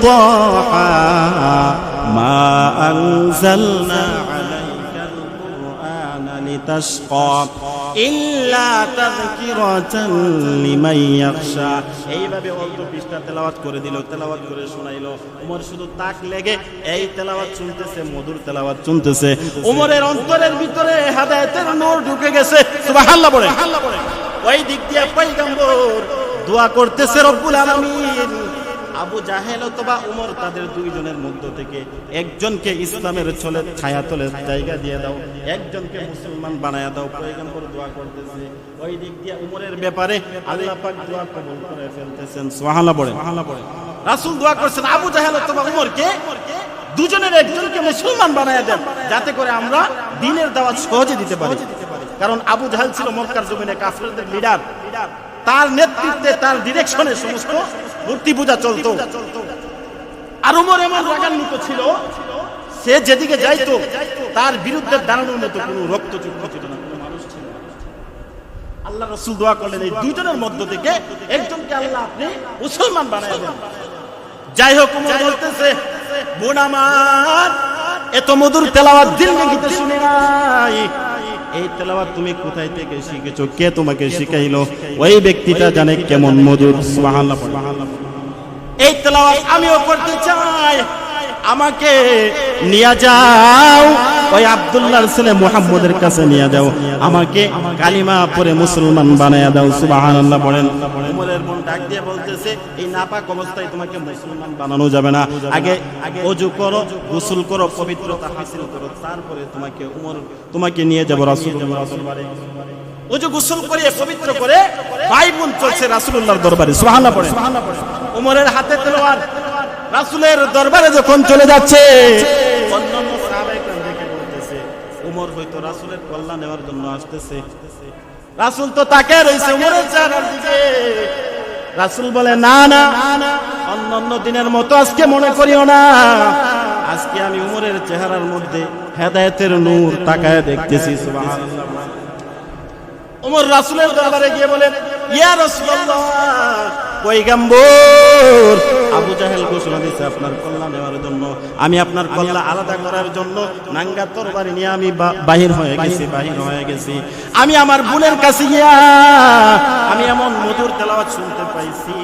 طه ما أنزلنا عليك القرآن لتشقى إلا تذكرة لمن يخشى এইভাবে অল্প পৃষ্ঠা তেলাওয়াত করে দিল, তেলাওয়াত করে শোনাইলো। ওমর শুধু তাক লেগে এই তেলাওয়াত শুনতেছে, মধুর তেলাওয়াত শুনতেছে। ওমরের অন্তরের ভিতরে হেদায়েতের নূর ঢুকে গেছে। সুবহানাল্লাহ বলেন। ওই দিক দিয়ে পয়গম্বর দোয়া করতেছে, রব্বুল আলামিন আবু জাহেল অথবা উমর তাদের দুইজনের মধ্য থেকে একজনকে ইসলামের ছায়াতলে জায়গা দিয়ে দাও, একজনকে মুসলমান বানায়া দাও। পয়গম্বর দোয়া করতেছে। ওই দিক দিয়ে উমরের ব্যাপারে আল্লাহ পাক দোয়া কবুল করে ফেলতেছেন। সুবহানাল্লাহ বলেন। রাসূল দোয়া করছেন আবু জাহেল অথবা উমরকে দুজনের একজনকে মুসলমান বানায়া দেন, যাতে করে আমরা দ্বীনের দাওয়াত সহজে দিতে পারি। কারণ আবু জাহেল ছিল মক্কার জমিনে কাফেরদের লিডার। তার নেতৃত্বে, তার ডিরেকশনে সমস্ত মূর্তি পূজা চলতো। আর উমর এমন রাগান্বিত ছিল, সে যেদিকে যাইতো তার বিরুদ্ধে দাঁড়ানোর মতো কোনো রক্তচক্ষু ছিল না, কোনো মানুষ ছিল না। আল্লাহ রাসূল দোয়া করলেন এই দুইজনের মধ্য থেকে একজনকে আল্লাহ আপনি মুসলমান বানায় দেন। যাই হোক, উমর বলতেছে, বোন আমার, এত মধুর তেলাওয়াত জিন্দেগিতে শুনি নাই। এই তেলাওয়াত তুমি কোথায় থেকে শিখেছো? কে তোমাকে শিখাইলো? ওই ব্যক্তিটা জানে কেমন মধুর। সুবহানাল্লাহ। এই তেলাওয়াত আমিও করতে চাই, আমাকে নিয়ে যাও, ওই আব্দুল্লাহর ছেলে মুহাম্মদের কাছে নিয়ে যাও, আমাকে কালিমা পড়ে মুসলমান বানায়া দাও। সুবহানাল্লাহ বলেন। উমরের মন ডাক দিয়ে বলতেছে, এই নাপাক অবস্থায় তোমাকে মুসলমান বানানো যাবে না। আগে ওযু করো, গোসল করো, পবিত্রতা হাসিল করো, তারপরে তোমাকে নিয়ে যাব রাসূলুল্লাহর দরবারে। ওযু গোসল করে পবিত্র করে ভাই বোন চলছে রাসূলুল্লাহর দরবারে। সুবহানাল্লাহ বলেন। উমরের হাতে তেলাওয়াত রাসূলের দরবারে যখন চলে যাচ্ছে, অন্যান্য সাহাবায়ে কেরাম দেখে বলতেছে, উমর হয়তো রাসূলের কল্যাণ নেওয়ার জন্য আসতেছে। রাসূল তো তাকিয়ে রইছে উমরের চেহারার দিকে। রাসূল বলে, না না, অন্যান্য দিনের মতো আজকে মনে করিও না, আজকে আমি উমরের চেহারার মধ্যে হেদায়েতের নূর তাকায় দেখতেছি। সুবহানাল্লাহ। উমর রাসূলের দরবারে গিয়ে বলেন, ইয়া রাসূলুল্লাহ, পয়গম্বর আবু জাহেল ঘোষণা দিয়েছে আপনার কল্যাণ নেওয়ার জন্য, আমি আপনার কল্যাণ আলাদা করার জন্য নাঙ্গা তরবারি নিয়ে আমি বাহির হয়ে গেছি। আমি আমার বোনের কাছে গিয়া আমি এমন মধুর তেলাওয়াত শুনতে পাইছি,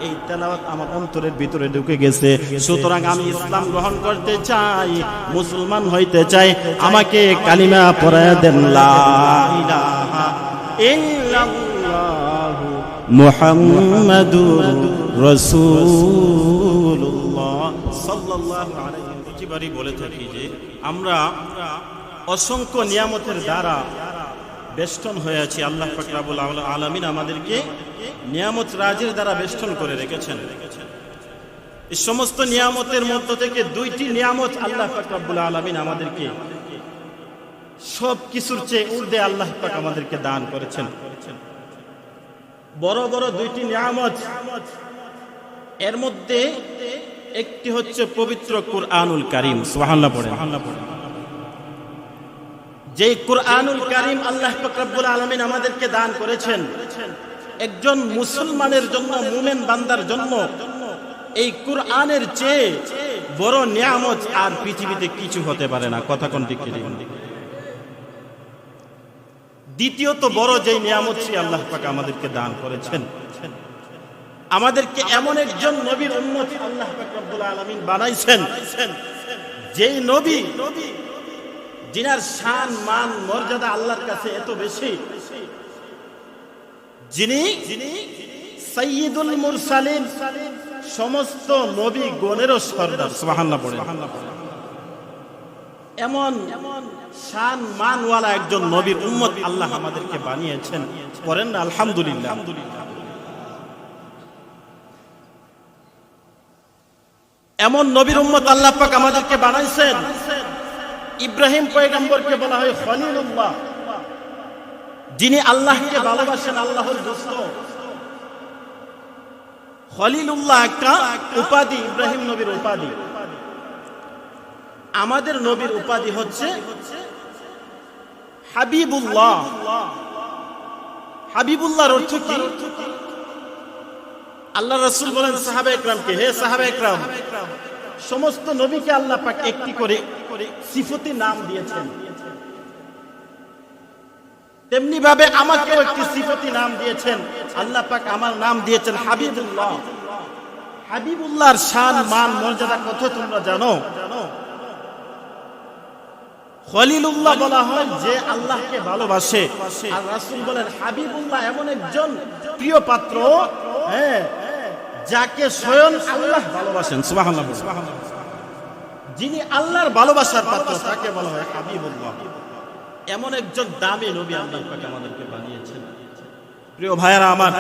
এই তেলাওয়াত আমার অন্তরের ভিতরে ঢুকে গেছে। সুতরাং আমি ইসলাম গ্রহণ করতে চাই, মুসলমান হইতে চাই, আমাকে কালিমা পড়ায়া দেন, লা ইলাহা ইল্লাল্লাহু মুহাম্মাদুর রাসূলুল্লাহ সাল্লাল্লাহু আলাইহি ওয়াসাল্লাম। প্রতিবারই বলে থাকি যে আমরা অসংখ্য নিয়ামতের দ্বারা বেষ্টন হয়ে আছি। আল্লাহ পাক রব্বুল আলামিন আমাদেরকে নিয়ামত রাজের দ্বারা বেষ্টন করে রেখেছেন। এই সমস্ত নিয়ামতের মধ্য থেকে দুইটি নিয়ামত আল্লাহ পাক রব্বুল আলামিন আমাদেরকে সব কিছুর চেয়ে ঊর্ধ্বে আল্লাহ পাক আমাদেরকে দান করেছেন। বড় বড় দুইটি নিয়ামত, এর মধ্যে একটি হচ্ছে পবিত্র কুরআনুল কারীম। সুবহানাল্লাহ পড়েন। যে কুরআনুল কারীম আল্লাহ পাক রব্বুল আলামিন আমাদেরকে দান করেছেন, একজন মুসলমানের জন্য, মুমিন বান্দার জন্য এই কুরআনের চেয়ে বড় নিয়ামত আর পৃথিবীতে কিছু হতে পারে না। কথা কোন ঠিক? দ্বিতীয়ত বড় যে নিয়ামত সে আল্লাহ পাক আমাদেরকে দান করেছেন, আমাদেরকে এমন একজন নবীর উম্মত আল্লাহ পাক রব্বুল আলামিন বানাইছেন, যেই নবী যিনার শান মান মর্যাদা আল্লাহর কাছে এত বেশি, যিনি সাইয়্যিদুল মুরসালিন, সমস্ত নবী গণেরও সরদার। সুবহানাল্লাহ পড়েন। এমন শান মানওয়ালা একজন নবীর উম্মত আল্লাহ আমাদেরকে বানিয়েছেন। পড়েন না আলহামদুলিল্লাহ। এমন নবীর উম্মত আল্লাহ পাক আমাদেরকে বানাইছেন। ইব্রাহিম পয়গম্বরকে বলা হয় খলিলুল্লাহ, যিনি আল্লাহকে ভালোবাসেন, আল্লাহর দোস্ত। খলিলুল্লাহ একটা উপাধি, ইব্রাহিম নবীর উপাধি। আমাদের নবীর উপাধি হচ্ছে হাবিবুল্লাহ। হাবিবুল্লাহর অর্থ কি? আল্লাহ রাসূল বলেন সাহাবায়ে কেরামকে, হে সাহাবায়ে কেরাম, সমস্ত নবীকে আল্লাহ পাক একটি করে সিফতি নাম দিয়েছেন, তেমনি ভাবে আমাকেও একটি সিফতি নাম দিয়েছেন। আল্লাহ পাক আমার নাম দিয়েছেন হাবিবুল্লাহ। হাবিবুল্লাহর শান মান মর্যাদা কত তোমরা জানো? খলিলুল্লাহ বলা হয় যে আল্লাহকে ভালোবাসে, আর রাসূল বলেন হাবিবুল্লাহ এমন একজন প্রিয় পাত্র, হ্যাঁ, যাকে স্বয়ং আল্লাহ ভালোবাসেন। সুবহানাল্লাহ। যিনি আল্লাহর ভালোবাসার পাত্র তাকে বলা হয় হাবিবুল্লাহ। এমন একজন দামি নবী আল্লাহ পাক আমাদেরকে বানিয়েছেন। প্রিয় ভাইরা আমার,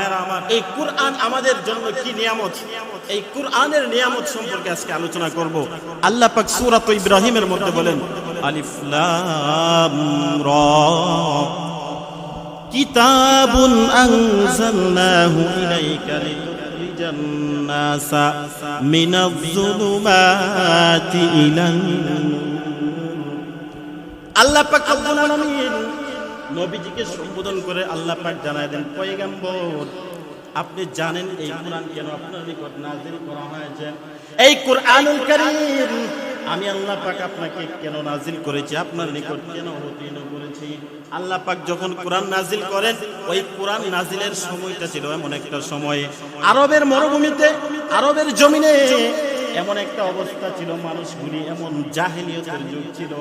এই কুরআন আমাদের জন্য কি নিয়ামত, এই কুরআনের নিয়ামত সম্পর্কে আজকে আলোচনা করব। আল্লাহ পাক সূরা ইব্রাহিমের মধ্যে বলেন আলিফ লাম রা কিতাবুন আনজালনাহু ইলাইকা লিতুখরিজান নাসা মিনাজ যুলুমাতি ইলান নূর। আল্লাহ পাক রব্বুল আলামিন নবীজিকে সম্বোধন করে আল্লাহ পাক জানায় দেন, পয়গম্বর আপনি জানেন এই কুরআন কেন আপনার নিকট নাযিল করা হয়েছে? এই কুরআনুল কারীম আমি আল্লাহ পাক আপনাকে কেন নাযিল করেছি, আপনার নিকট কেন অবতীর্ণ করেছি? আল্লাহ পাক যখন কুরআন নাযিল করেন, ওই কুরআন নাযিলের সময়টা ছিল এমন একটা সময়ে আরবের মরুভূমিতে, আরবের জমিনে এমন একটা অবস্থা ছিল, মানুষগুলি এমন জাহেলিয়তের যুগ ছিল,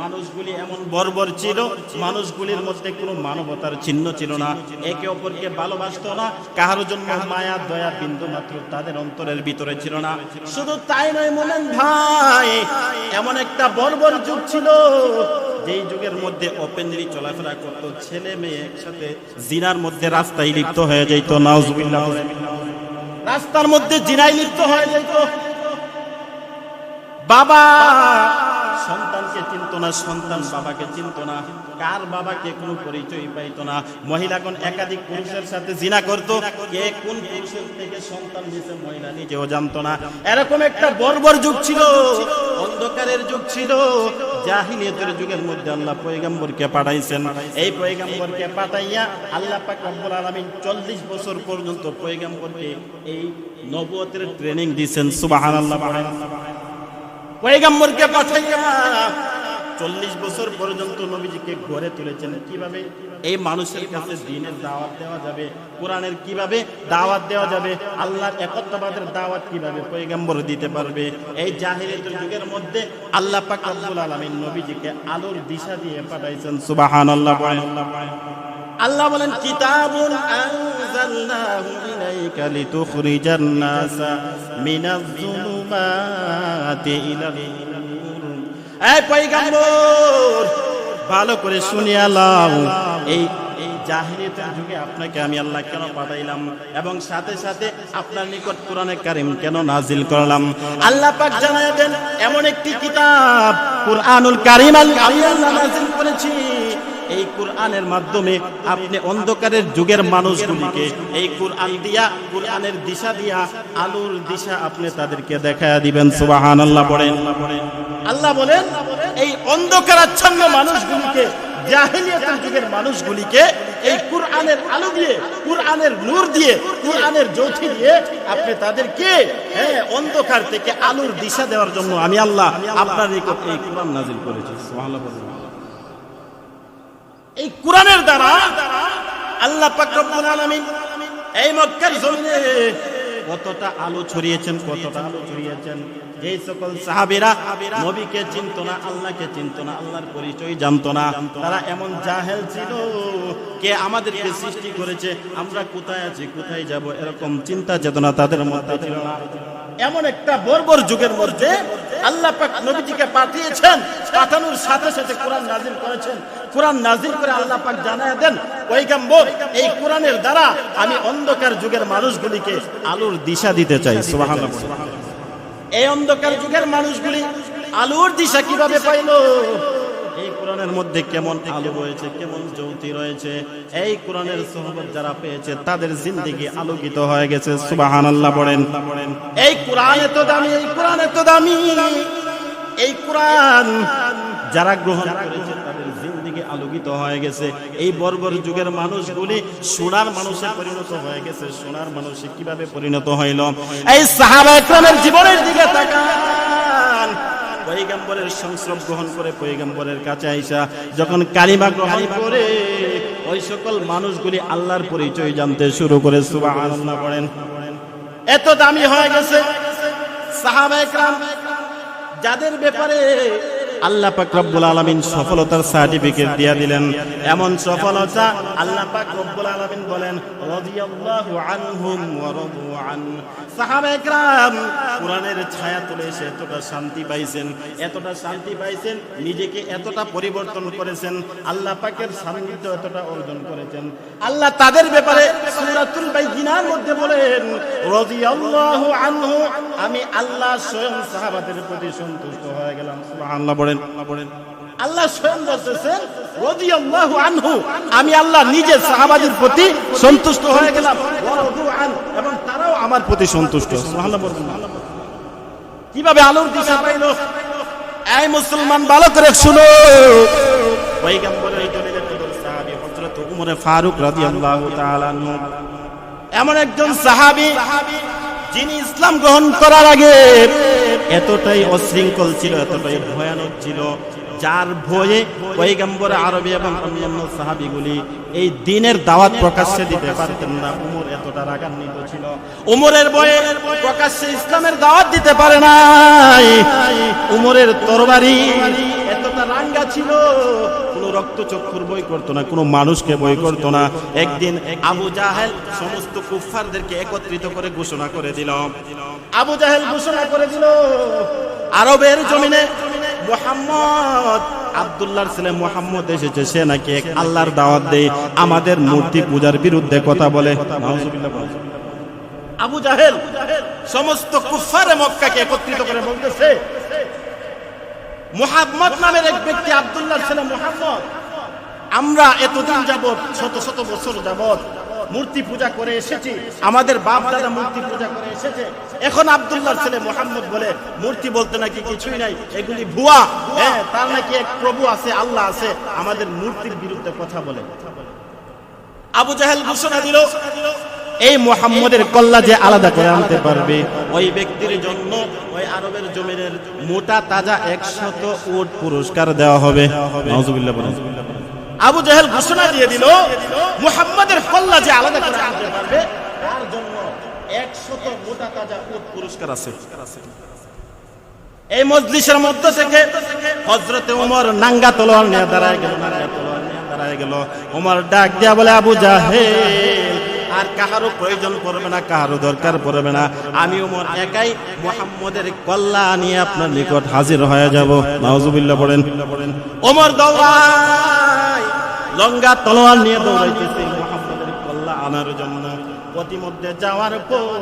মানুষগুলি এমন বর্বর ছিল, মানুষগুলির মধ্যে কোনো মানবতার চিহ্ন ছিল না, একে অপরকে ভালোবাসতো না, কারো জন্য মায়া দয়া বিন্দু মাত্র তাদের অন্তরের ভিতরে ছিল না। শুধু তাই নয় মোমেন ভাই, এমন একটা বর্বর যুগ ছিল যেই যুগের মধ্যে ওপেনলি চলাফেরা করত, ছেলে মেয়ে একসাথে জিনার মধ্যে রাস্তায় লিপ্ত হয়ে যেত। নাউজুবিল্লাহ। রাস্তার মধ্যে জিনায় লিপ্ত হয়ে যেত। বাবা সন্তানকে চিনত না, সন্তান বাবাকে চিনত না, কার বাবাকে কোনো পরিচয় পাইতো না। মহিলাগণ একাধিক পুরুষের সাথে জিনা করত, কে কোন পুরুষের থেকে সন্তান নিছে মহিলা নিজেও জানতো না। এরকম একটা বর্বর যুগ ছিল, অন্ধকারের যুগ ছিল, জাহিলিয়াতের যুগের মধ্যে আল্লাহ পয়গম্বরকে পাঠাইছেন। এই পয়গম্বরকে পাঠাইয়া আল্লাহ পাক রব্বুল আলামিন 40 বছর পর্যন্ত পয়গম্বরকে এই নবুয়তের ট্রেনিং দিয়েছেন। সুবহানাল্লাহ। পয়গম্বরকে পাঠাইয়া 40 বছর পর্যন্ত নবীজিকে গড়ে তুলেছেন। কিভাবে এই মানুষের কাছে দ্বীনের দাওয়াত দেওয়া যাবে, কোরআনের কিভাবে দাওয়াত দেওয়া যাবে, আল্লাহর একত্ববাদের দাওয়াত কিভাবে পয়গম্বর দিতে পারবে। এই জাহেলিয়াতের যুগের মধ্যে আল্লাহ পাক রব্বুল আলামিন নবীজিকে আলোর দিশা দিয়ে পাঠাইছেন। সুবহানাল্লাহ। আল্লাহ বলেন কিতাবুন আনজালনাহু ইলাইকা লিতুখরিজান নাসা মিনাজ যুলুমাতি ইলান নূর। এই পয়গম্বর ভালো করে শুনিয়া লও, এই জাহিলিয়াতের যুগে আপনাকে আমি আল্লাহ কেন পাঠাইলাম এবং সাথে সাথে আপনার নিকট কোরআনে কারীম কেন নাজিল করলাম। আল্লাহ পাক জানায় দেন, এমন একটি কিতাব কুরআনুল কারীম আমি আল্লাহ নাজিল করেছি, এই কুরআনের মাধ্যমে আপনি অন্ধকারের যুগের মানুষগুলিকে এই কুরআন দিয়া, কুরআনের দিশা দিয়া, আলোর দিশা আপনি তাদেরকে দেখায়া দিবেন। সুবহানাল্লাহ। পড়েন। আল্লাহ বলেন এই অন্ধকারাচ্ছন্ন মানুষগুলিকে, জাহেলিয়াতের যুগের মানুষগুলিকে এই কুরআনের আলো দিয়ে, কুরআনের নূর দিয়ে, কুরআনের জ্যোতি দিয়ে আপনি তাদেরকে অন্ধকার থেকে আলোর দিশা দেওয়ার জন্য আমি আল্লাহ আপনার নিকট এই কুরআন নাযিল করেছি। সুবহানাল্লাহ। এই কুরআনের দ্বারা আল্লাহ পাক রব্বুল আলামিন এই মক্কার জমিনে কতটা আলো ছড়িয়েছেন, কতটা আলো ছড়িয়েছেন। যেই সকল সাহাবীরা নবীকে চিনতো না, আল্লাহকে চিনতো না, আল্লাহর পরিচয় জানতো না, তারা এমন জাহেল ছিল, কে আমাদেরকে সৃষ্টি করেছে, আমরা কোথায় আছি, কোথায় যাব, এরকম চিন্তা চেতনা তাদের মধ্যে ছিল না। এমন একটা বর্বর যুগের মধ্যে আল্লাহ পাক নবীজিকে পাঠিয়েছেন, পাঠানোর সাথে সাথে কোরআন নাযিল করেছেন। কোরআন নাযিল করে আল্লাহ পাক জানায় দেন, পয়গম্বর এই কোরআনের দ্বারা আমি অন্ধকার যুগের মানুষগুলিকে আলোর দিশা দিতে চাই। সুবহানাল্লাহ। এই অন্ধকার যুগের মানুষগুলি আলোর দিশা কিভাবে পাইল? এই কোরআনের মধ্যে কেমন আলো রয়েছে, কেমন জ্যোতি রয়েছে, এই কোরআনের সোহবত যারা পেয়েছে তাদের জিন্দেগি আলোকিত হয়ে গেছে। সুবহানাল্লাহ। পড়েন। এই কোরআন এত দামি, এই কোরআন এত দামি, এই কোরআন যারা গ্রহণ করেছে তাদের জিন্দেগি আলোকিত হয়ে গেছে। এই বর্বর যুগের মানুষগুলি সোনার মানুষে পরিণত হয়ে গেছে। সোনার মানুষে কিভাবে পরিণত হইল? এই সাহাবায়ে কেরামের জীবনের দিকে তাকান। পয়গম্বরের সংস্রব গ্রহণ করে পয়গম্বরের কাছে আইসা যখন কালিমা গ্রহণ করে ওই সকল মানুষগুলি আল্লাহর পরিচয় জানতে শুরু করে। সুবহানাল্লাহ পড়েন। এত দামি হয়ে গেছে সাহাবায়ে কেরাম, যাদের ব্যাপারে আল্লাহ পাক রব্বুল আলামিন সফলতার সার্টিফিকেট দিয়ে দিলেন। এমন সফলতা আল্লাহ পাক রব্বুল আলামিন বলেন রাদিয়াল্লাহু আনহুম ওয়া রাদু আন। সাহাবায়ে কেরাম কোরআনের ছায়া তলে এসে এতটা শান্তি পাইছেন, এতটা শান্তি পাইছেন, নিজেকে এতটা পরিবর্তন করেছেন, আল্লাহ পাকের সান্নিধ্য এতটা অর্জন করেছেন। আল্লাহ তাদের ব্যাপারে সূরাতুল বাইয়িনার মধ্যে বলেন রাদিয়াল্লাহু আনহু, আমি আল্লাহ স্বয়ং সাহাবাদের প্রতি সন্তুষ্ট হয়ে গেলাম। সুবহানাল্লাহ বলেন। আল্লাহ স্বয়ং বলতেছেন রাদিয়াল্লাহু আনহু, আমি আল্লাহ নিজে সাহাবাদের প্রতি সন্তুষ্ট হয়ে গেলাম, এবং তারাও আমার প্রতি সন্তুষ্ট। সুবহানাল্লাহ বলেন। কিভাবে আলোর দিশা পাইলো? এই মুসলমান ভালো করে শুনো। পয়গম্বরের এই দলিলের সাহাবী হযরত উমর ফারুক রাদিয়াল্লাহু তাআলা আনহু এমন একজন সাহাবী যিনি ইসলাম গ্রহণ করার আগে এতটাই অশৃঙ্খল ছিল, এতটাই ভয়ানক ছিল, যার ভয়ে পয়গম্বর আরবী এবং অন্যান্য সাহাবীগুলি এই দ্বীনের দাওয়াত প্রকাশ্যে দিতে পারতেন না। উমর এতটা রাগান্বিত ছিল, উমরের ভয়ে প্রকাশ্যে ইসলামের দাওয়াত দিতে পারে নাই। উমরের তরবারি এতটা রাঙ্গা ছিল, কোনো রক্তচক্ষুর বই করতো না, কোনো মানুষকে বই করতো না। একদিন আবু জাহেল সমস্ত কুফফারদেরকে একত্রিত করে ঘোষণা করে দিল। আবু জাহেল ঘোষণা করে দিল আরবের জমিনে মুহাম্মদ, আব্দুল্লাহর ছেলে মুহাম্মদ এসেছে, সে নাকি এক আল্লাহর দাওয়াত দেয়, আমাদের মূর্তি পূজার বিরুদ্ধে কথা বলে। নাউজুবিল্লাহ। আবু জাহেল সমস্ত কুফফারে মক্কাকে একত্রিত করে বলতেছে মুহাম্মদ নামের এক ব্যক্তি, আব্দুল্লাহর ছেলে মুহাম্মদ, আমরা এতদিন যাবত, শত শত বছর যাবত মূর্তি পূজা করে এসেছি, আমাদের বাপ দাদা মূর্তি পূজা করে এসেছে। এখন আব্দুল্লাহর ছেলে মুহাম্মদ বলে মূর্তি বলতে নাকি কিছুই নাই, এগুলি ভুয়া, হ্যাঁ তার নাকি এক প্রভু আছে, আল্লাহ আছে, আমাদের মূর্তির বিরুদ্ধে কথা বলে। আবু জাহেল ঘোষণা দিল এই মুহাম্মদের কল্লা যে আলাদা করে আনতে পারবে ওই ব্যক্তির জন্য ওই আরবের জমিনের মোটা তাজা 100 উট পুরস্কার দেওয়া হবে। নাউজুবিল্লাহ বলেন। আবু জাহেল ঘোষণা দিয়ে দিল মুহাম্মদের কল্লা যে আলাদা করে আনতে পারবে তার জন্য 100 মোটা তাজা উট পুরস্কার আছে। এই মজলিসের মধ্যে থেকে হযরতে ওমর নাঙ্গা তলোয়ার নিয়ে দাঁড়ায় গেল। ওমর ডাক দিয়া বলে আবু জাহেল, আর কাহারও প্রয়োজন পড়বে না, কাহারও দরকার পড়বে না, আমি ওমর একাই মুহাম্মদের কল্লা নিয়ে আপনার নিকট হাজির হয়ে যাব। নাউজুবিল্লাহ পড়েন। ওমর দৌড়ায়, লঙ্গা তলোয়ার নিয়ে দৌড়াইতেছে মুহাম্মদের কল্লা আনার জন্য। প্রতিমধ্যে যাওয়ার পর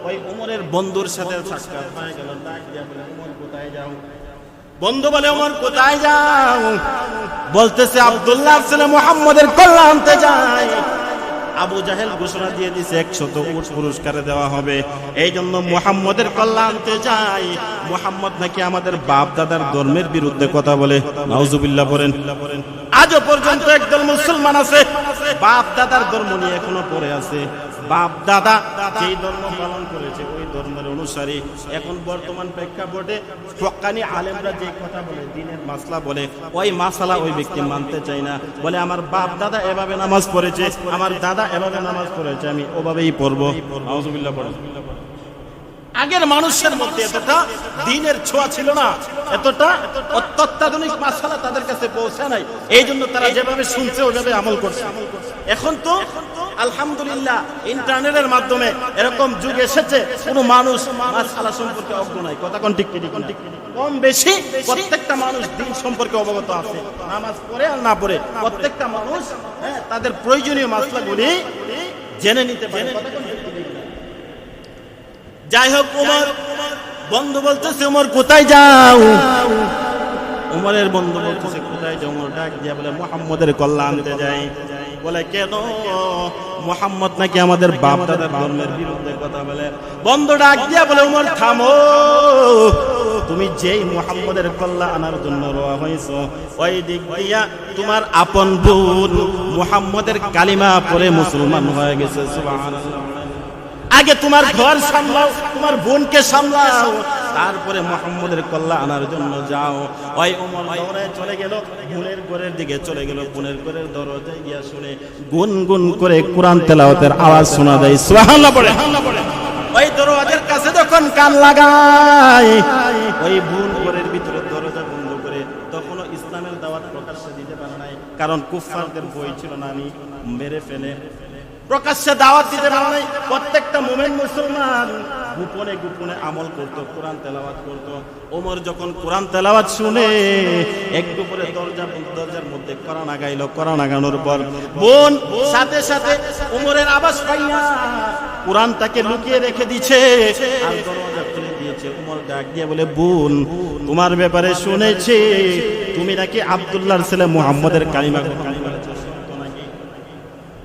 ওই ওমরের বন্ধুর সাথে সাক্ষাৎ হয়ে গেল। ডাক দিয়া বলে ওমর কোথায় যাও? বন্ধু বলে ওমর কোথায় যাও? বলতেছে আব্দুল্লাহর ছেলে মুহাম্মদের কল্লা আনতে যায়। আবু জাহেল ঘোষণা দিয়ে দিছে 100 উট পুরস্কারে দেওয়া হবে, এই জন্য মুহাম্মদের কল্লা আনতে যাই। মুহাম্মদ নাকি আমাদের বাপ দাদার ধর্মের বিরুদ্ধে কথা বলে। নাউজুবিল্লাহ পড়েন। আজও পর্যন্ত একদল মুসলমান আছে বাপ দাদার ধর্ম নিয়ে এখনো পড়ে আছে। বাপ দাদা যেই ধর্ম পালন করেছে ওই ধর্মের অনুসারী এখন বর্তমান প্রেক্ষাপটে হক্কানি আলেমরা যে কথা বলে, দ্বীনের মাসলা বলে, ওই মাসালা ওই ব্যক্তি মানতে চায় না। বলে আমার বাপ দাদা এভাবে নামাজ পড়েছে, আমার দাদা এভাবে নামাজ পড়েছে, আমি ওভাবেই পড়বো। নাউজুবিল্লাহ পড়েন। আগের মানুষের মধ্যে এতটা দ্বীনের ছোঁয়া ছিল না, এতটা অত্যাধুনিক মাসালা তাদের কাছে পৌঁছে নাই, এই জন্য তারা যেভাবে শুনছে ওইভাবে আমল করছে। এখন তো আলহামদুলিল্লাহ ইন্টারনেটের মাধ্যমে এরকম যুগ এসেছে, কোনো মানুষ মাসালা সম্পর্কে অজ্ঞ নাই। কথা কোন ঠিক ঠিক কম বেশি প্রত্যেকটা মানুষ দ্বীন সম্পর্কে অবগত আছে, নামাজ পড়ে আর না পড়ে প্রত্যেকটা মানুষ তাদের প্রয়োজনীয় মাসলাগুলি জেনে নিতে পারে। যাই হোক, ওমর বন্ধু বলতেছে ওমর কোথায় যাও? ওমরের বন্ধু বলতেছে কোথায় যাও? ওমর ডাক দিয়া বলে মুহাম্মদের কল্লা আনতে যাই। বলে কেন? মুহাম্মদ নাকি আমাদের বাপ দাদার ধর্মের বিরুদ্ধে কথা বলে। বন্ধু ডাক দিয়া বলে ওমর থামো, তুমি যেই মুহাম্মদের কল্লা আনার জন্য রওনা হইছো, ওই দিক দিয়া তোমার আপন বোন মুহাম্মদের কালিমা পড়ে মুসলমান হয়ে গেছে। সুবহানাল্লাহ। আগে তোমার ঘর সামলাও, তোমার বোনকে সামলাও, তারপরে মুহাম্মদের কল্লা আনার জন্য যাও। ওই ওমর দৌড়ায় চলে গেল, বোনের ঘরের দিকে চলে গেল। বোনের ঘরের দরজায় গিয়া শুনে গুনগুন করে কোরআন তেলাওয়াতের আওয়াজ শোনা যায়। সুবহানাল্লাহ পড়ে। ওই দরজার কাছে যখন কান লাগায়, ওই বোন ঘরের ভিতরে দরজা বন্ধ করে, তখনও ইসলামের দাওয়াত প্রকাশ্যে দিতে পারে নাই, কারণ কুফফারদের ভয় ছিল না আমি মেরে ফেলে। প্রকাশ্যে দাওয়াত দিতে পারে নাই। প্রত্যেকটা মুমিন মুসলমান গোপনে গোপনে আমল করত, কোরআন তেলাওয়াত করত। ওমর যখন কোরআন তেলাওয়াত শুনে একটু পরে দরজার মধ্যে কোরআন আগাইল। কোরআন আগানোর পর বোন সাথে সাথে ওমরের আওয়াজ পাইয়া কোরআনটাকে লুকিয়ে রেখে দিয়েছে আর দরজা খুলে দিয়েছে। ওমর ডাক দিয়ে বলে, বোন, তোমার ব্যাপারে শুনেছি তুমি নাকি আব্দুল্লাহর ছেলে মুহাম্মদের কালিমা গ্রহণ করেছো, সত্য নাকি?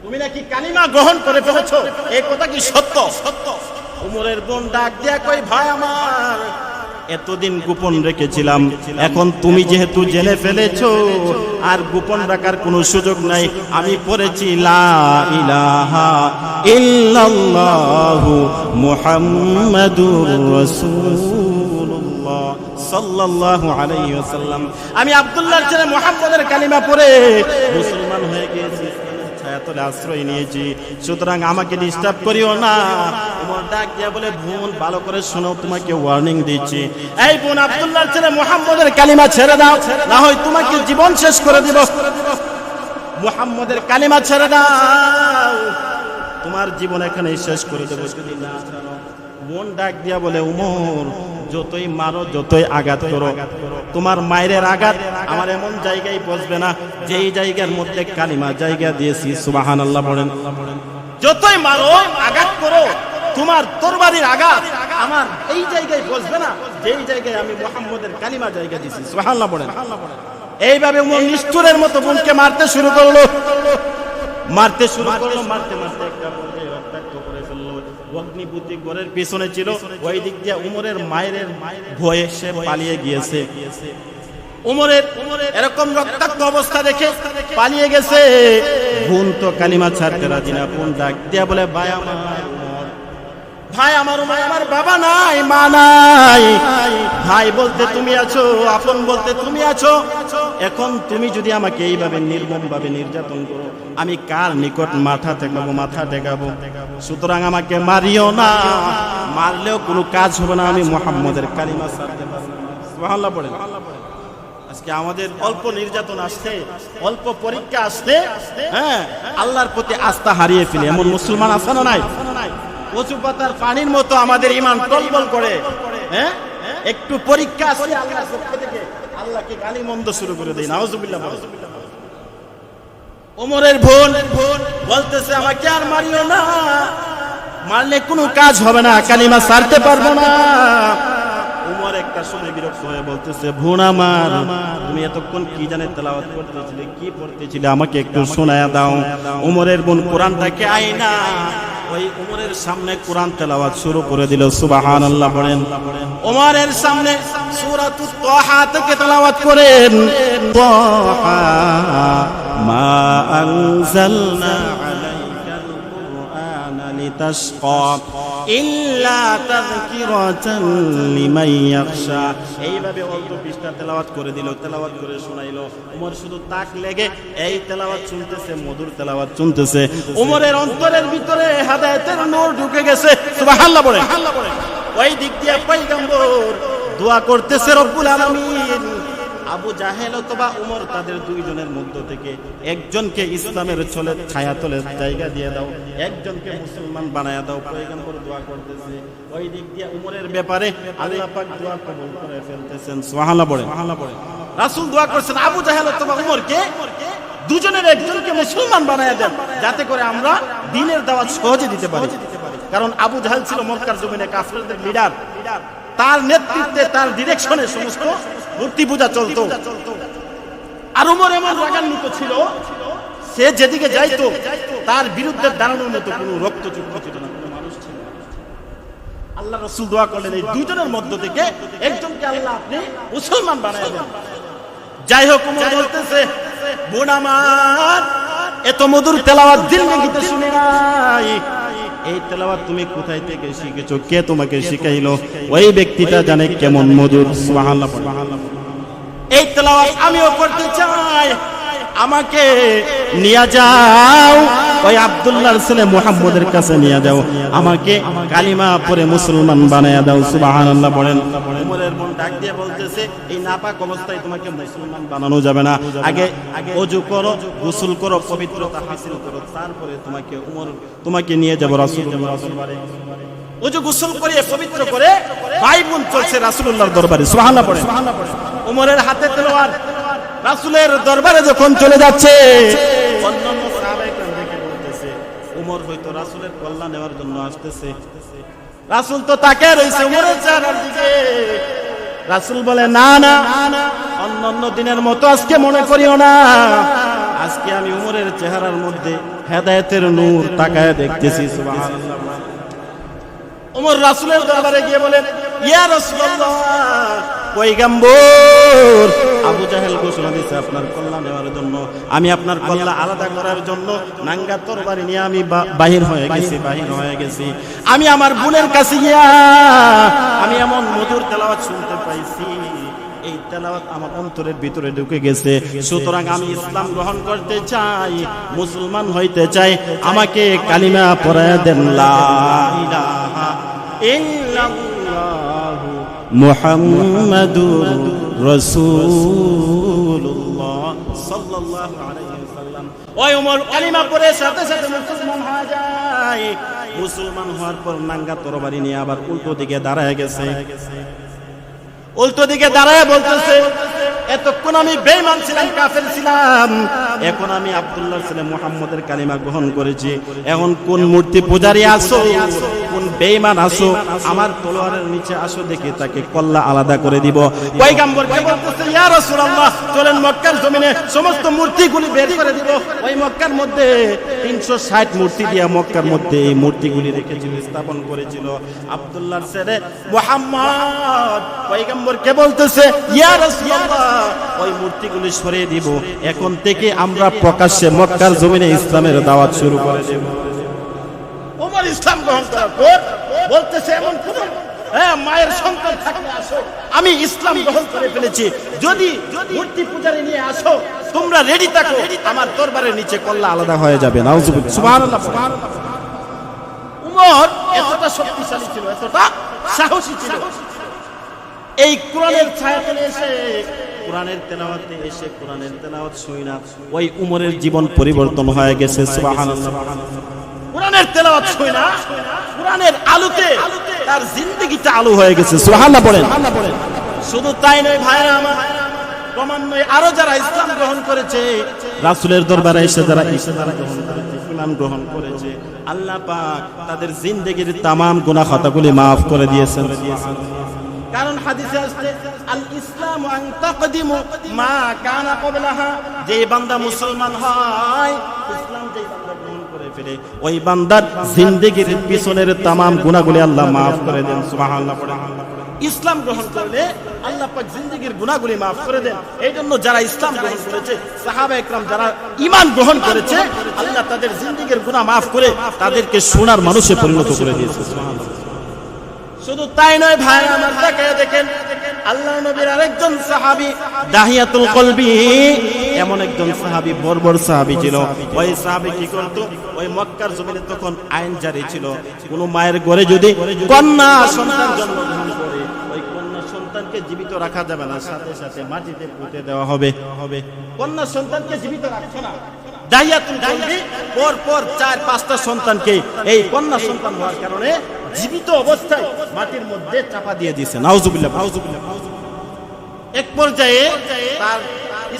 তুমি নাকি কালিমা গ্রহণ করে ফেলেছো, এই কথা কি সত্য? ওমরের বোন ডাক দিয়া কই, ভাই আমার, এতদিন গোপন রেখেছিলাম, এখন তুমি যেহেতু জেনে ফেলেছো আর গোপন রাখার কোনো সুযোগ নাই। আমি পড়েছি লা ইলাহা ইল্লাল্লাহু মুহাম্মাদুর রাসূলুল্লাহ সাল্লাল্লাহু আলাইহি ওয়াসাল্লাম। আমি আব্দুল্লাহর ছেলে মুহাম্মদের কালিমা পড়ে মুসলমান হয়ে গিয়েছি, ছায়াতলে আশ্রয় নিয়েছি, সুতরাং আমাকে ডিস্টার্ব করিও না। ওমর ডাক দিয়া বলে, বোন, ভালো করে শোনো, তোমাকে ওয়ার্নিং দিচ্ছি। এই বোন, আব্দুল্লাহর ছেলে মুহাম্মদের কালিমা ছেড়ে দাও, না হয় তোমাকে জীবন শেষ করে দিব। মুহাম্মদের কালিমা ছেড়ে দাও, তোমার জীবন এখানে শেষ করে দেব যদি না ছাড়ো। বোন ডাক দিয়া বলে, ওমর, যতই মারো, যতই আঘাত করো, তোমার মায়ের আঘাত আমার এমন জায়গায় পৌঁছবে না যেই জায়গার মধ্যে কালিমা জায়গা দিয়েছি। সুবহানাল্লাহ বলেন। যতই মারো, আঘাত করো, তোমার তরবারির আঘাত আমার এই জায়গায় পৌঁছবে না যেই জায়গায় আমি মুহাম্মদের কালিমা জায়গা দিয়েছি। সুবহানাল্লাহ বলেন। এইভাবে ওমর নিষ্ঠুরের মতো বোনকে মারতে শুরু করলো। মারতে মারতে একটা পর্যায়ে রক্তাক্ত করে ফেললো। অগ্নিপুত্রিক ঘরের পিছনে ছিল, ওই দিক দিয়ে উমরের মায়ের ভয়ে সে পালিয়ে গিয়েছে। উমরের এরকম রক্তাক্ত অবস্থা দেখে পালিয়ে গেছে। বোন তো কালিমা ছাড়তে রাজি না। বোন ডাক দিয়া বলে, ভাই আমার, ভাই আমার, আমার বাবা নাই, মা নাই, ভাই বলতে তুমি আছো, আপন বলতে তুমি আছো। এখন তুমি যদি আমাকে এইভাবে নির্মম ভাবে নির্যাতন করো, আমি কার নিকট মাথা টেকাবো? সুতরাং আমাকে মারিও না, মারলেও কোনো কাজ হবে না, আমি মুহাম্মদের কালিমা ছাড়তে পারবো না। সুবহানাল্লাহ পড়েন। আজকে আমাদের অল্প নির্যাতন আসছে, অল্প পরীক্ষা আসছে, হ্যাঁ, আল্লাহর প্রতি আস্থা হারিয়ে ফেলে এমন মুসলমান আছে না নাই? কচু পাতার পানির মতো আমাদের ঈমান টলবল করে, হ্যাঁ, একটু পরীক্ষা আসলে আল্লাহর পক্ষ থেকে আল্লাহকে গালি মন্দ শুরু করে দেয়। নাউজুবিল্লাহ। ওমরের বোন বলতেছে, আমাকে আর মারিও না, মারলে কোনো কাজ হবে না, কালিমা ছাড়তে পারবো না। ওমর একটা শুনে বিরক্ত হয়ে বলতেছে, বোন আমার, তুমি এতক্ষণ কি জানে তেলাওয়াত করতেছিলে, কি পড়তেছিলে, আমাকে একটু শোনায়া দাও। ওমরের বোন কোরআনটাকে আইনা ওই ওমরের সামনে কোরআন তেলাওয়াত শুরু করে দিল। সুবহানাল্লাহ বলেন। ওমরের সামনে সূরাতুত তাহা থেকে তেলাওয়াত করেন, তাহা মা আনজালনা আলাইকাল কুরআনা লিতাশকা ইল্লা তাযকিরাতান লিমান ইয়াখশা। এইভাবে অল্প পৃষ্ঠা তেলাওয়াত করে দিল, তেলাওয়াত করে শোনাইলো। ওমর শুধু তাক লেগে এই তেলাওয়াত শুনতেছে, মধুর তেলাওয়াত শুনতেছে। ওমরের অন্তরের ভিতরে হেদায়েতের নূর ঢুকে গেছে। সুবহানাল্লাহ বলেন। ওই দিক দিয়ে পয়গম্বর দোয়া করতেছে, রব্বুল আলামিন, আবু জাহেল অথবা উমর, তাদের দুইজনের মধ্য থেকে একজনকে ইসলামের ছায়াতলে জায়গা দিয়ে দাও, একজনকে মুসলমান বানায়া দাও। পয়গম্বর দোয়া করতেছে। ওই দিক দিয়ে উমরের ব্যাপারে আল্লাহ পাক দোয়া কবুল করে ফেলতেছেন। সুবহানাল্লাহ বলেন। রাসূল দোয়া করছেন, আবু জাহেল অথবা উমরকে দুজনের একজনকে মুসলমান বানায়া দেন, যাতে করে আমরা দ্বীনের দাওয়াত সহজে দিতে পারি। কারণ আবু জাহেল ছিল মক্কার জমিনে কাফেরদের লিডার। তার নেতৃত্বে, তার ডিরেকশনে সমস্ত মূর্তি পূজা চলতো। আর উমর এমন রাগান্বিত ছিল, সে যেদিকে যাইতো তার বিরুদ্ধে দাঁড়ানোর মতো কোনো রক্তচক্ষু ছিল না, কোনো মানুষ ছিল না। আল্লাহ রাসূল দোয়া করলেন এই দুইজনের মধ্য থেকে একজনকে আল্লাহ আপনি মুসলমান বানায় দেন। যাই হোক, ওমর বলতেছে, বোন আমার, এত মধুর তেলাওয়াত জিন্দেগিতে শুনি নাই। এই তেলাওয়াত তুমি কোথায় থেকে শিখেছো? কে তোমাকে শিখাইলো? ওই ব্যক্তিটা জানে কেমন মধুর। সুবহানাল্লাহ। এই তেলাওয়াত আমিও করতে চাই, আমাকে নিয়ে যাও, ওই আব্দুল্লাহর ছেলে মুহাম্মদের কাছে নিয়ে যাও, আমাকে কালিমা পড়ে মুসলমান বানায়া দাও। সুবহানাল্লাহ বলেন। ওমরের বোন ডাক দিয়ে বলতেছে, এই নাপাক অবস্থায় তোমাকে মুসলমান বানানো যাবে না, আগে ওযু করো, গোসল করো, পবিত্রতা হাসিল করো, তারপরে তোমাকে নিয়ে যাব রাসূলুল্লাহ দরবারে। ওযু গোসল করে পবিত্র করে ভাই বোন চলছে রাসূলুল্লাহর দরবারে। সুবহানাল্লাহ পড়েন। ওমরের হাতে তলোয়ার, রাসূলের দরবারে যখন চলে যাচ্ছে, অন্যান্য সাহাবায়ে কেরাম দেখে বলতেছে, ওমর হয়তো রাসূলের কল্যাণ নেওয়ার জন্য আসতেছে। রাসূল তো তাকিয়ে রইছে ওমরের চেহারার দিকে। রাসূল বলে, না না, অন্যান্য দিনের মতো আজকে মনে করিও না, আজকে আমি ওমরের চেহারার মধ্যে হেদায়েতের নূর তাকায় দেখতেছি। সুবহানাল্লাহ। ওমর রাসূলের দরবারে গিয়ে বলেন, ইয়া রাসূলুল্লাহ, পয়গম্বর আবু জাহেল ঘোষণা দিয়েছে আপনার কল্যাণ নেওয়ার জন্য, আমি আপনার কল্যাণ আলাদা করার জন্য নাঙ্গা তরবারি নিয়ে আমি বাহির হয়ে গেছি। আমি আমার বোনের কাছে গিয়া আমি এমন মধুর তেলাওয়াত শুনতে পাইছি, এই তেলাওয়াত আমার অন্তরের ভিতরে ঢুকে গেছে। সুতরাং আমি ইসলাম গ্রহণ করতে চাই, মুসলমান হইতে চাই, আমাকে কালিমা পড়ায় দেন, লা ইলাহা ইল্লাল্লাহু মুহাম্মাদুর রাসূলুল্লাহ সাল্লাল্লাহু আলাইহি ওয়াসাল্লাম। ওই ওমর কালিমা পড়ে সাথে সাথে মুসলমান হয়ে যায়। মুসলমান হওয়ার পর নাঙ্গা তরবারি নিয়ে আবার উল্টো দিকে দাঁড়ায় গেছে। উল্টো দিকে দাঁড়ায় বলতেছে, এতক্ষণ আমি বেঈমান ছিলাম, কাফের ছিলাম, এখন আমি আব্দুল্লাহর ছেলে মুহাম্মদের কালিমা গ্রহণ করেছি। এখন কোন মূর্তি পূজারী আসো, কোন বেঈমান আসো, আমার তলোয়ারের নিচে আসো, দেখে তাকে কল্লা আলাদা করে দিব। পয়গম্বরকে বলতেছে, ইয়া রাসূলুল্লাহ, চলেন মক্কার জমিনে সমস্ত মূর্তিগুলি বের করে দিব। ওই মক্কার মধ্যে 360 মূর্তি দিয়া মক্কার মধ্যে এই মূর্তিগুলি রেখেছিল, স্থাপন করেছিল আব্দুল্লাহর ছেলে মুহাম্মদ। পয়গম্বরকে বলতেছে, ইয়া রাসূলুল্লাহ, ওই মূর্তিগুলি সরিয়ে দিব, এখন থেকে আমরা প্রকাশ্যে মক্কার জমিনে ইসলামের দাওয়াত শুরু করে দেব। ওমর ইসলাম গ্রহণ করার পর বলতেছে, এমন কোন মায়ের সন্তান থাকলে আসো, আমি ইসলাম গ্রহণ করে ফেলেছি, যদি মূর্তি পূজারী নিয়ে আসো, তোমরা রেডি থাকো, আমার দরবারের নিচে কল্লা আলাদা হয়ে যাবে। নাউজুবিল্লাহ। সুবহানাল্লাহ। ওমর এতটা শক্তিশালী ছিল, এতটা সাহসী ছিল, এই কোরআনের ছায়াতলে এসে, কোরআনের তেলাওয়াতে এসে, কোরআনের তেলাওয়াত শুই না, ওই উমরের জীবন পরিবর্তন হয়ে গেছে। সুবহানাল্লাহ। কোরআনের তেলাওয়াত শুই না, কোরআনের আলোতে তার জিন্দেগিটা আলো হয়ে গেছে। সুবহানাল্লাহ বলেন। শুধু তাই নয় ভাইরা আমার, ক্রমান্বয়ে আরো যারা ইসলাম গ্রহণ করেছে, রাসূলের দরবারে এসে যারা ইসলাম গ্রহণ করেছে, ইমান গ্রহণ করেছে, আল্লাহ পাক তাদের জিন্দেগির তামাম গুনাহ খাতাগুলি maaf করে দিয়েছেন। কারণ হাদিসে আসছে, আল ইসলামু আন তাকদিমু মা কানা ক্বাবলাহা, যে বান্দা মুসলমান হয়, ইসলাম যে বান্দা গ্রহণ করে ফেলে, ওই বান্দার জিন্দেগির পিছনের তামাম গুনাহগুলি আল্লাহ maaf করে দেন। সুবহানাল্লাহ। ইসলাম গ্রহণ করলে আল্লাহ পাক জিন্দেগির গুনাহগুলি maaf করে দেন। এইজন্য যারা ইসলাম গ্রহণ করেছে, সাহাবায়ে কেরাম যারা ঈমান গ্রহণ করেছে, আল্লাহ তাদের জিন্দেগির গুনাহ maaf করে তাদেরকে সোনার মানুষে পরিণত করে দিয়েছে। সুবহানাল্লাহ। শুধু তাই নয় ভাই আমার, দেখেন আল্লাহর নবীর আরেকজন সাহাবী দাহিয়াতুল কলবি, এমন একজন সাহাবী, বর্বর সাহাবী ছিল। ওই সাহাবী কি করত, ওই মক্কার জমিনে তখন আইন জারি ছিল, কোন মায়ের ঘরে যদি কন্যা সন্তান জন্মগ্রহণ করে, ওই কন্যা সন্তানকে জীবিত রাখা যাবে না, সাথে সাথে মাটিতে পুঁতে দেওয়া হবে। কন্যা সন্তানকে জীবিত রাখছে না। দাহিয়াতুল কলবি পর 4-5টা সন্তানকে এই কন্যা সন্তান হওয়ার কারণে জীবিত অবস্থায় মাটির মধ্যে চাপা দিয়ে দিয়েছে। নাউজুবিল্লাহ। এক পর্যায়ে তার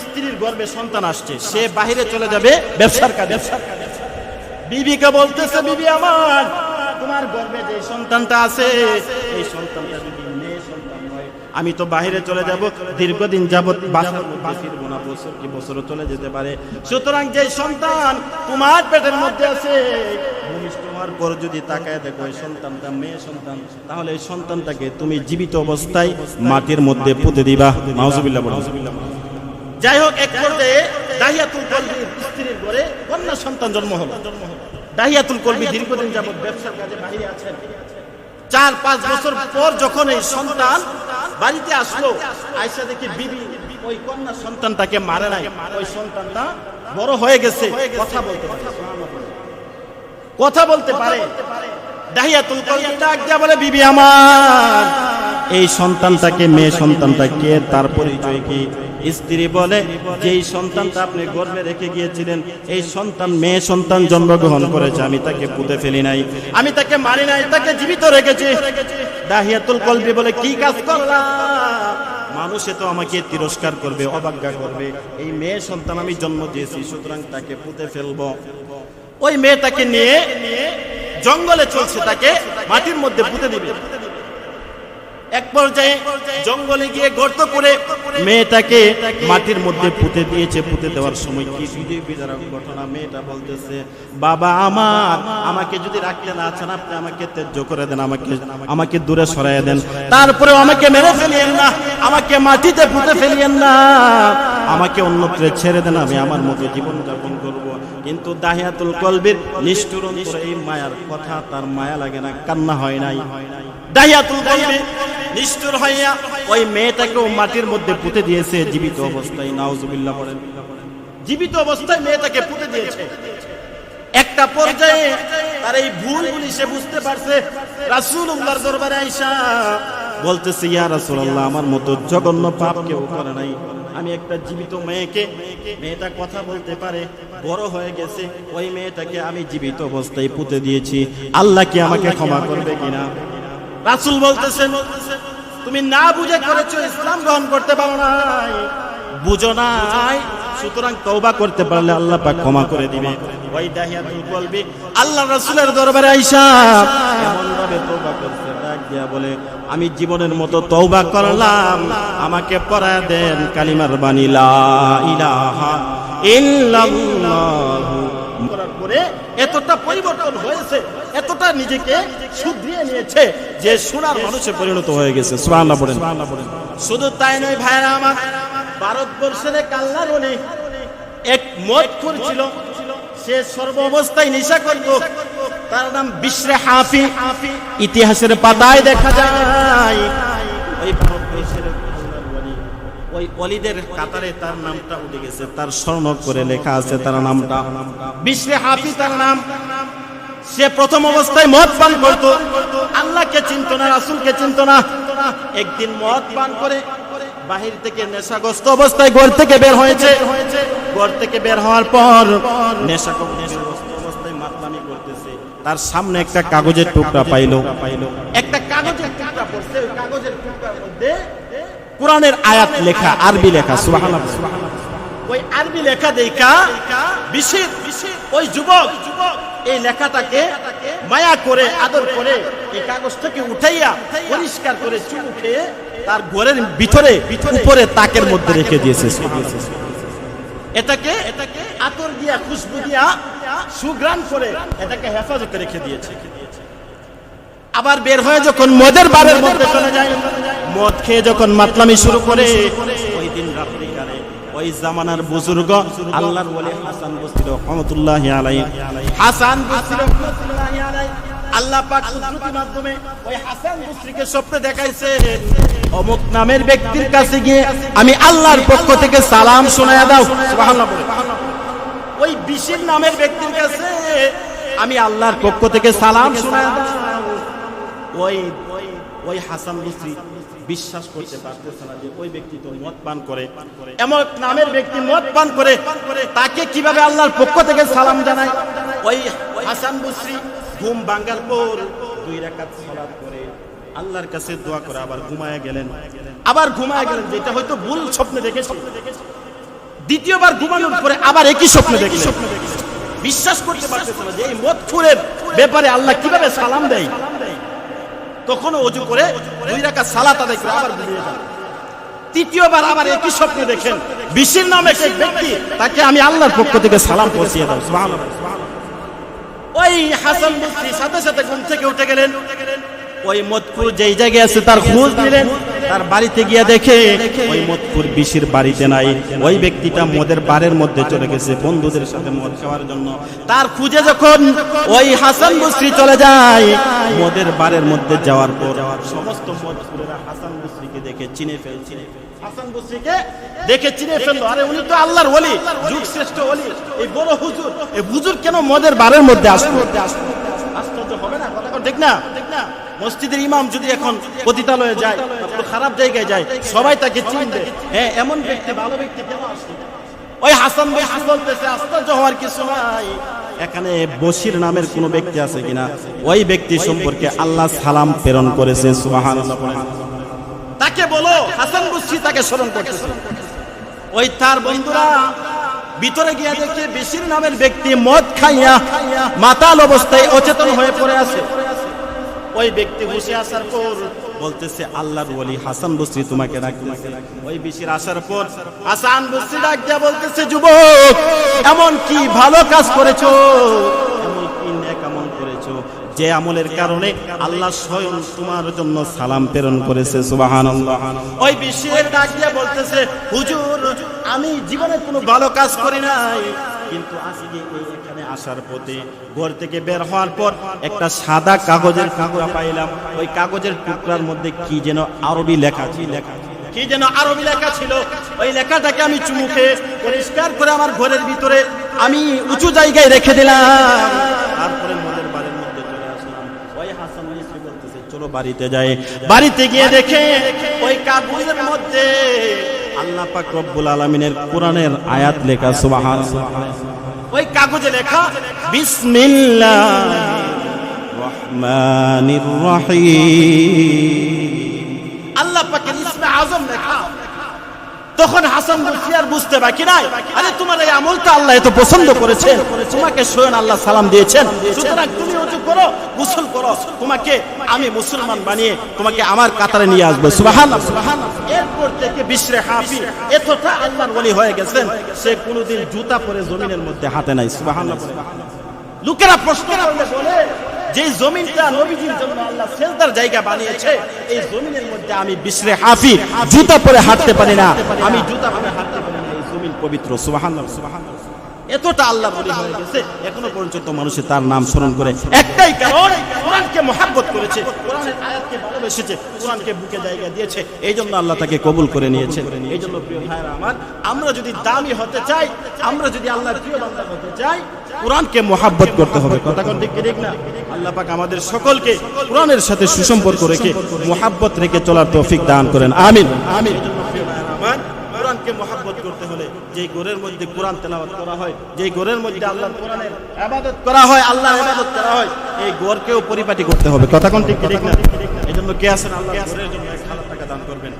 স্ত্রীর গর্ভে সন্তান আসছে, সে বাহিরে চলে যাবে ব্যবসার কাজে। বিবিকে বলতেছে, বিবি আমার, তোমার গর্ভে যে সন্তানটা আছে, এই সন্তানটা যদি মেয়ে সন্তান হয়, আমি তো বাহিরে চলে যাব, দীর্ঘদিন যাবত বাসার মধ্যে ফিরবো না, বছর কি বছরও চলে যেতে পারে, সুতরাং যে সন্তান তোমার পেটের মধ্যে আছে, ভূমিষ্ঠ হওয়ার পর যদি তাকায় দেখো এই সন্তানটা মেয়ে সন্তান, তাহলে এই সন্তানটাকে তুমি জীবিত অবস্থায় মাটির মধ্যে পুঁতে দিবা। নাউজুবিল্লাহ বলুন। যাই হোক, এক পর্যায়ে দাহিয়াতুল কলবির স্ত্রীর ঘরে কন্যা সন্তান জন্ম হলো। দাহিয়াতুল কলবি দীর্ঘদিন যাবত ব্যবসার কাজে বাইরে আছেন। 4-5 বছর পর যখন এই সন্তান বাড়িতে আসলো, আয়েশা দেখি বিবি ওই কন্যা সন্তানটাকে মারে নাই, ওই সন্তানটা বড় হয়ে গেছে, কথা বলতে পারে, কথা বলতে পারে। দাহিয়াতুল কলবি ডাক দিয়া বলে, বিবি আমার, এই সন্তানটাকে, মেয়ে সন্তানটাকে, তার পরিচয় কি? স্ত্রী বলে, যেই সন্তানটা আপনি গর্ভে রেখে গিয়েছিলেন, এই সন্তান মেয়ে সন্তান জন্মগ্রহণ করেছে, আমি তাকে পুঁতে ফেলি নাই, আমি তাকে মারি নাই, তাকে জীবিত রেখেছি। দাহিয়াতুল কলবি বলে, কি কাজ করলাম? মানুষে তো আমাকে তিরস্কার করবে, অবজ্ঞা করবে, এই মেয়ে সন্তান আমি জন্ম দিয়েছি, সুতরাং তাকে পুঁতে ফেলবো। ওই মেয়েটাকে নিয়ে জঙ্গলে চলছে, তাকে মাটির মধ্যে পুঁতে দিবে। এক পর্যায়ে জঙ্গলে গিয়ে গর্ত করে মেয়েটাকে মাটির মধ্যে পুঁতে দিয়েছে। পুঁতে দেওয়ার সময় কি বিদারক ঘটনা, মেয়েটা বলতেছে, বাবা আমার, আমাকে যদি রাখতে না চান আপনি আমাকে ত্যায্য করে দেন, আমাকে দূরে সরাইয়া দেন, তারপরেও আমাকে মেরে ফেলিয়েন না, আমাকে মাটিতে পুঁতে ফেলিয়েন না, আমাকে অন্যত্রে ছেড়ে দেন, আমি আমার মতো জীবন যাপন করব। কিন্তু দাহিয়াতুল কলবির নিষ্ঠুর অন্তরে এই মায়ার কথা, তার মায়া লাগে না, কান্না হয় নাই। দাহিয়াতুল কলবি নিষ্ঠুর হইয়া ওই মেয়েটাকেও মাটির মধ্যে পুঁতে দিয়েছে জীবিত অবস্থায়। নাউজুবিল্লাহ বলেন। জীবিত অবস্থায় মেয়েটাকে পুঁতে দিয়েছে। একটা পর্যায়ে তার এই ভুলগুলি সে বুঝতে পারছে। রাসূলুল্লাহর দরবারে আয়েশা বলতেছে, ইয়া রাসূলুল্লাহ, আমার মতো জঘন্য পাপ কেউ করে নাই। আমি একটা জীবিত মেয়েকে, মেয়েটা কথা বলতে পারে, বড় হয়ে গেছে, ওই মেয়েটাকে আমি জীবিত অবস্থায় পুঁতে দিয়েছি, আল্লাহ কি আমাকে ক্ষমা করবে কিনা? রাসূল বলতেছেন, তুমি না বুঝে করেছো, ইসলাম গ্রহণ করতে পারো নাই, বুঝো নাই, সুতরাং তওবা করতে পারলে আল্লাহ পাক ক্ষমা করে দিবে। ওই দাহিয়াতুল কলবি আল্লাহর রাসূলের দরবারে আয়েশা এমন ভাবে তওবা করতে, ডাক দিয়া বলে, আমি জীবনের মতো তওবা করলাম, আমাকে পড়ায় দেন কালিমার বাণী লা ইলাহা ইল্লাল্লাহ। করার পরে এতটা পরিবর্তন হয়েছে, এতটা নিজেকে শুধরিয়ে নিয়েছে যে সোনার মানুষে পরিণত হয়ে গেছে। সুবহানাল্লাহ বলেন। শুধু তাই নয় ভাইরা আমার, ভারতবর্ষের কাল্লার উনি এক মদখোর ছিল, সে সর্ব অবস্থায় নেশা করত, তার নাম বিশরে হাফি। ইতিহাসের পাতায় দেখা যায় ওই ভারতবর্ষের ওই ওলিদের কাতারে তার নামটা উঠে গেছে, তার স্মরণ করে লেখা আছে তার নামটা বিশরে হাফি, তার নাম। সে প্রথম অবস্থায় মদ পান করত, আল্লাহকে চিনত না, রাসূলকে চিনত না। একদিন মদ পান করে বাহির থেকে নেশাগ্রস্ত অবস্থায় ঘর থেকে বের হয়েছে। ঘর থেকে বের হওয়ার পর নেশাগ্রস্ত অবস্থায় মাতলামি করতেছে। তার সামনে একটা কাগজের টুকরা পাইলো, একটা কাগজের টুকরা পড়ছে, ওই কাগজের টুকরার মধ্যে কোরআনের আয়াত লেখা, আরবি লেখা। সুবহানাল্লাহ। ওই আরবি লেখা দেখা বিশেষ ওই যুবক এই লেখাটাকে মায়া করে, আদর করে এই কাগজটাকে উঠাইয়া পরিষ্কার করে চুমুকে তার ঘরের ভিতরে উপরে তাকের মধ্যে রেখে দিয়েছে। এটাকে আতর দিয়া, খুশবু দিয়া, সুঘ্রাণ করে এটাকে হেফাজতে রেখে দিয়েছে। আবার বের হয়ে যখন মদের বারের মধ্যে চলে যায়, মদ খেয়ে যখন মাতলামি শুরু করে, ওই দিন রাত্রিকালে ওই জামানার বুজুর্গ আল্লাহর ওলি হাসান বসরি রাহমাতুল্লাহি আলাইহি, হাসান বসরি রাহমাতুল্লাহি আলাইহি, আল্লাহ পাক কুদরতের মাধ্যমে ওই হাসান বসরিকে স্বপ্নে দেখাইছে, অমুক নামের ব্যক্তির কাছে গিয়ে আমি আল্লাহর পক্ষ থেকে সালাম শোনায়া দাও। সুবহানাল্লাহ। ওই বিশির নামের ব্যক্তির কাছে আমি আল্লাহর পক্ষ থেকে সালাম শোনায়া দাও। ওই হাসান বসরি বিশ্বাস করতে পারতেছে না যে ওই ব্যক্তি তো মদ পান করে, এমন নামের ব্যক্তি মদ পান করে, তাকে কিভাবে আল্লাহর পক্ষ থেকে সালাম জানায়। ওই হাসান বসরি ঘুম ভাঙার পর 2 রাকাত সালাত করে আল্লাহর কাছে দোয়া করে আবার ঘুমায় গেলেন। যেটা হয়তো ভুল স্বপ্নে দেখেছে। দ্বিতীয়বার ঘুমানোর পরে আবার একই স্বপ্নে দেখলেন। বিশ্বাস করতে পারতেছে না যে এই মদখোরের ব্যাপারে আল্লাহ কিভাবে সালাম দেয়। তখন ওযু করে 2 রাকাত সালাত আদায় করে আবার ঘুমিয়ে যান। তৃতীয়বার আবার একই স্বপ্নে দেখেন বিশির নামে এক ব্যক্তি, তাকে আমি আল্লাহর পক্ষ থেকে সালাম পৌঁছিয়ে দাও। সুবহানাল্লাহ। ওই হাসান বসরি সাথে সাথে ঘুম থেকে উঠে গেলেন, ওই মদকুর যেই জায়গায় আছে তার খোঁজ নিলেন। তার বাড়িতে গিয়ে দেখে ওই মদকুর বিশির বাড়িতে নাই, ওই ব্যক্তিটা মদের বারের মধ্যে চলে গেছে বন্ধুদের সাথে মদ খাওয়ার জন্য। তার খুঁজে যখন ওই হাসান বসরি চলে যায়, মদের বারের মধ্যে যাওয়ার পর সমস্ত মদকুরেরা হাসান বসরিকে দেখে চিনে ফেলছে। হাসান বসরিকে দেখে চিনে ফেললো, আরে উনি তো আল্লাহর ওলি, যুগ শ্রেষ্ঠ ওলি, এই বড় হুজুর, এই হুজুর কেন মদের বারের মধ্যে আসলো? আশ্চর্য হবে না? কথা ঠিক না? মসজিদের ইমাম যদি এখন পতিতালয়ে যায়, খারাপ জায়গায় যায়, সবাই তাকে চিনবে। হ্যাঁ, এমন ব্যক্তি, ভালো ব্যক্তি কেন আসছে? ওই হাসান বসরি বলতেছে আশ্চর্য হওয়ার কিছু নাই, এখানে বশির নামের কোন ব্যক্তি আছে কিনা? ওই ব্যক্তি সম্পর্কে আল্লাহ সালাম প্রেরণ করেছে। সুবহানাল্লাহ। তাকে বলো। হাসান বসরি তাকে স্মরণ করতেছে। ওই তার বন্ধুরা ভিতরে গিয়ে দেখে বশির নামের ব্যক্তি মদ খাইয়া মাতাল অবস্থায় অচেতন হয়ে পড়ে আছে। ওই ব্যক্তি বসে আসার পর বলতেছে আল্লাহর ওলি হাসান বসরি তোমাকে ডাকতেছে। ওই বশির আসার পর হাসান বসরি ডাক দিয়া বলতেছে, যুবক, এমন কি ভালো কাজ করেছো, এমন কি নেক আমল করেছো যে আমলের কারণে আল্লাহ স্বয়ং তোমার জন্য সালাম প্রেরণ করেছে। সুবহানাল্লাহ। ওই বশির ডাক দিয়া বলতেছে, হুজুর, আমি জীবনে কোনো ভালো কাজ করি নাই, কিন্তু আজকে এখানে আসার পথে ঘর থেকে বের হওয়ার পর একটা সাদা কাগজের টুকরা পাইলাম। ওই কাগজের টুকরার মধ্যে কি যেন আরবি লেখা ছিল, কি যেন আরবি লেখা ছিল। ওই লেখাটাকে আমি চুমুকে পরিষ্কার করে আমার ঘরের ভিতরে আমি উঁচু জায়গায় রেখে দিলাম। তারপরে মদের বাড়ির মধ্যে চলে আসলাম। ওই হাসান বসরি বলতেছে, চলো বাড়িতে যাই। বাড়িতে গিয়ে দেখে ওই কাগজের মধ্যে আল্লাহ পাক রব্বুল আলামিনের কোরআনের আয়াত লেখা। সুবহানাল্লাহ। ওই কাগজে লেখা বিসমিল্লাহির রহমানির রহিম, আল্লাহ পাকের ইসমে আযম লেখা। তখন হাসান বসরি আর বুঝতে বাকি নাই, আরে তোমার এই আমলটা আল্লাহ এত পছন্দ করেছেন, তোমাকে স্বয়ং আল্লাহ সালাম দিয়েছেন, সুতরাং তুমি ওযু করো, গোসল করো, তোমাকে আমি মুসলমান বানিয়ে তোমাকে আমার কাতারে নিয়ে আসবো। সুবহানাল্লাহ, সুবহানাল্লাহ। এরপর থেকে বিশরে হাফি এতটা আল্লাহর ওলি হয়ে গেছেন, সে কোনোদিন জুতা পরে জমিনের মধ্যে হাঁটে নাই। সুবহানাল্লাহ। লোকেরা প্রশ্ন করলে বলে যে জমিনটা নবীজির জন্য আল্লাহ সেজদার জায়গা বানিয়েছে, এই জমিনের মধ্যে আমি বিশরে হাফি জুতা পরে হাঁটতে পারি না, আমি জুতা পরে হাঁটতে পারি না, এই জমিন পবিত্র। সুবহানাল্লাহ, সুবহানাল্লাহ। এতটা আল্লাহ বলি হয়ে গেছে, এখনো পর্যন্ত মানুষের তার নাম স্মরণ করে। একটাই কারণ, কোরআনকে মহব্বত করেছে, কোরআনের আয়াতকে ভালোবেসেছে, কোরআনকে বুকে জায়গা দিয়েছে, এই জন্য আল্লাহ তাকে কবুল করে নিয়েছে। এই জন্য প্রিয় ভাইরা আমার, আমরা যদি দামি হতে চাই, আমরা যদি আল্লাহর প্রিয় বান্দা হতে চাই, কোরআনকে মহব্বত করতে হবে। কথা কোন ঠিক না? আল্লাহ পাক আমাদের সকলকে কোরআনের সাথে সুসম্পর্ক রেখে মহব্বত রেখে চলার তৌফিক দান করেন। আমিন, আমিন। আমার কোরআনকে মহব্বত করতে হলে যেই ঘরের মধ্যে কোরআন তেলাওয়াত করা হয়, যেই ঘরের মধ্যে আল্লাহর কোরআনের ইবাদত করা হয়, আল্লাহর ইবাদত করা হয়, এই ঘরকেও পরিপাটি করতে হবে। কথা কোন ঠিক না? এজন্য কে আছেন আল্লাহর ঘরের জন্য 1000 টাকা দান করবেন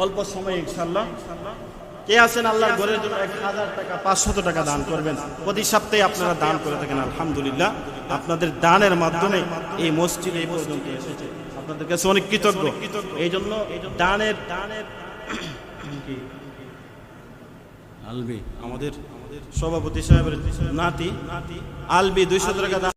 অল্প সময়ে ইনশাআল্লাহ। কে আছেন আল্লাহর ঘরের জন্য 1000 টাকা, 500 টাকা দান করবেন? প্রতি সপ্তাহে আপনারা দান করে থাকেন, আলহামদুলিল্লাহ। আপনাদের দানের মাধ্যমে এই মসজিদ এই পর্যন্ত এসেছে, আপনাদের কাছে অনেক কৃতজ্ঞ। এই জন্য দানের আলবি আমাদের সভাপতি সাহেবের নাতি আলবি 200 টাকা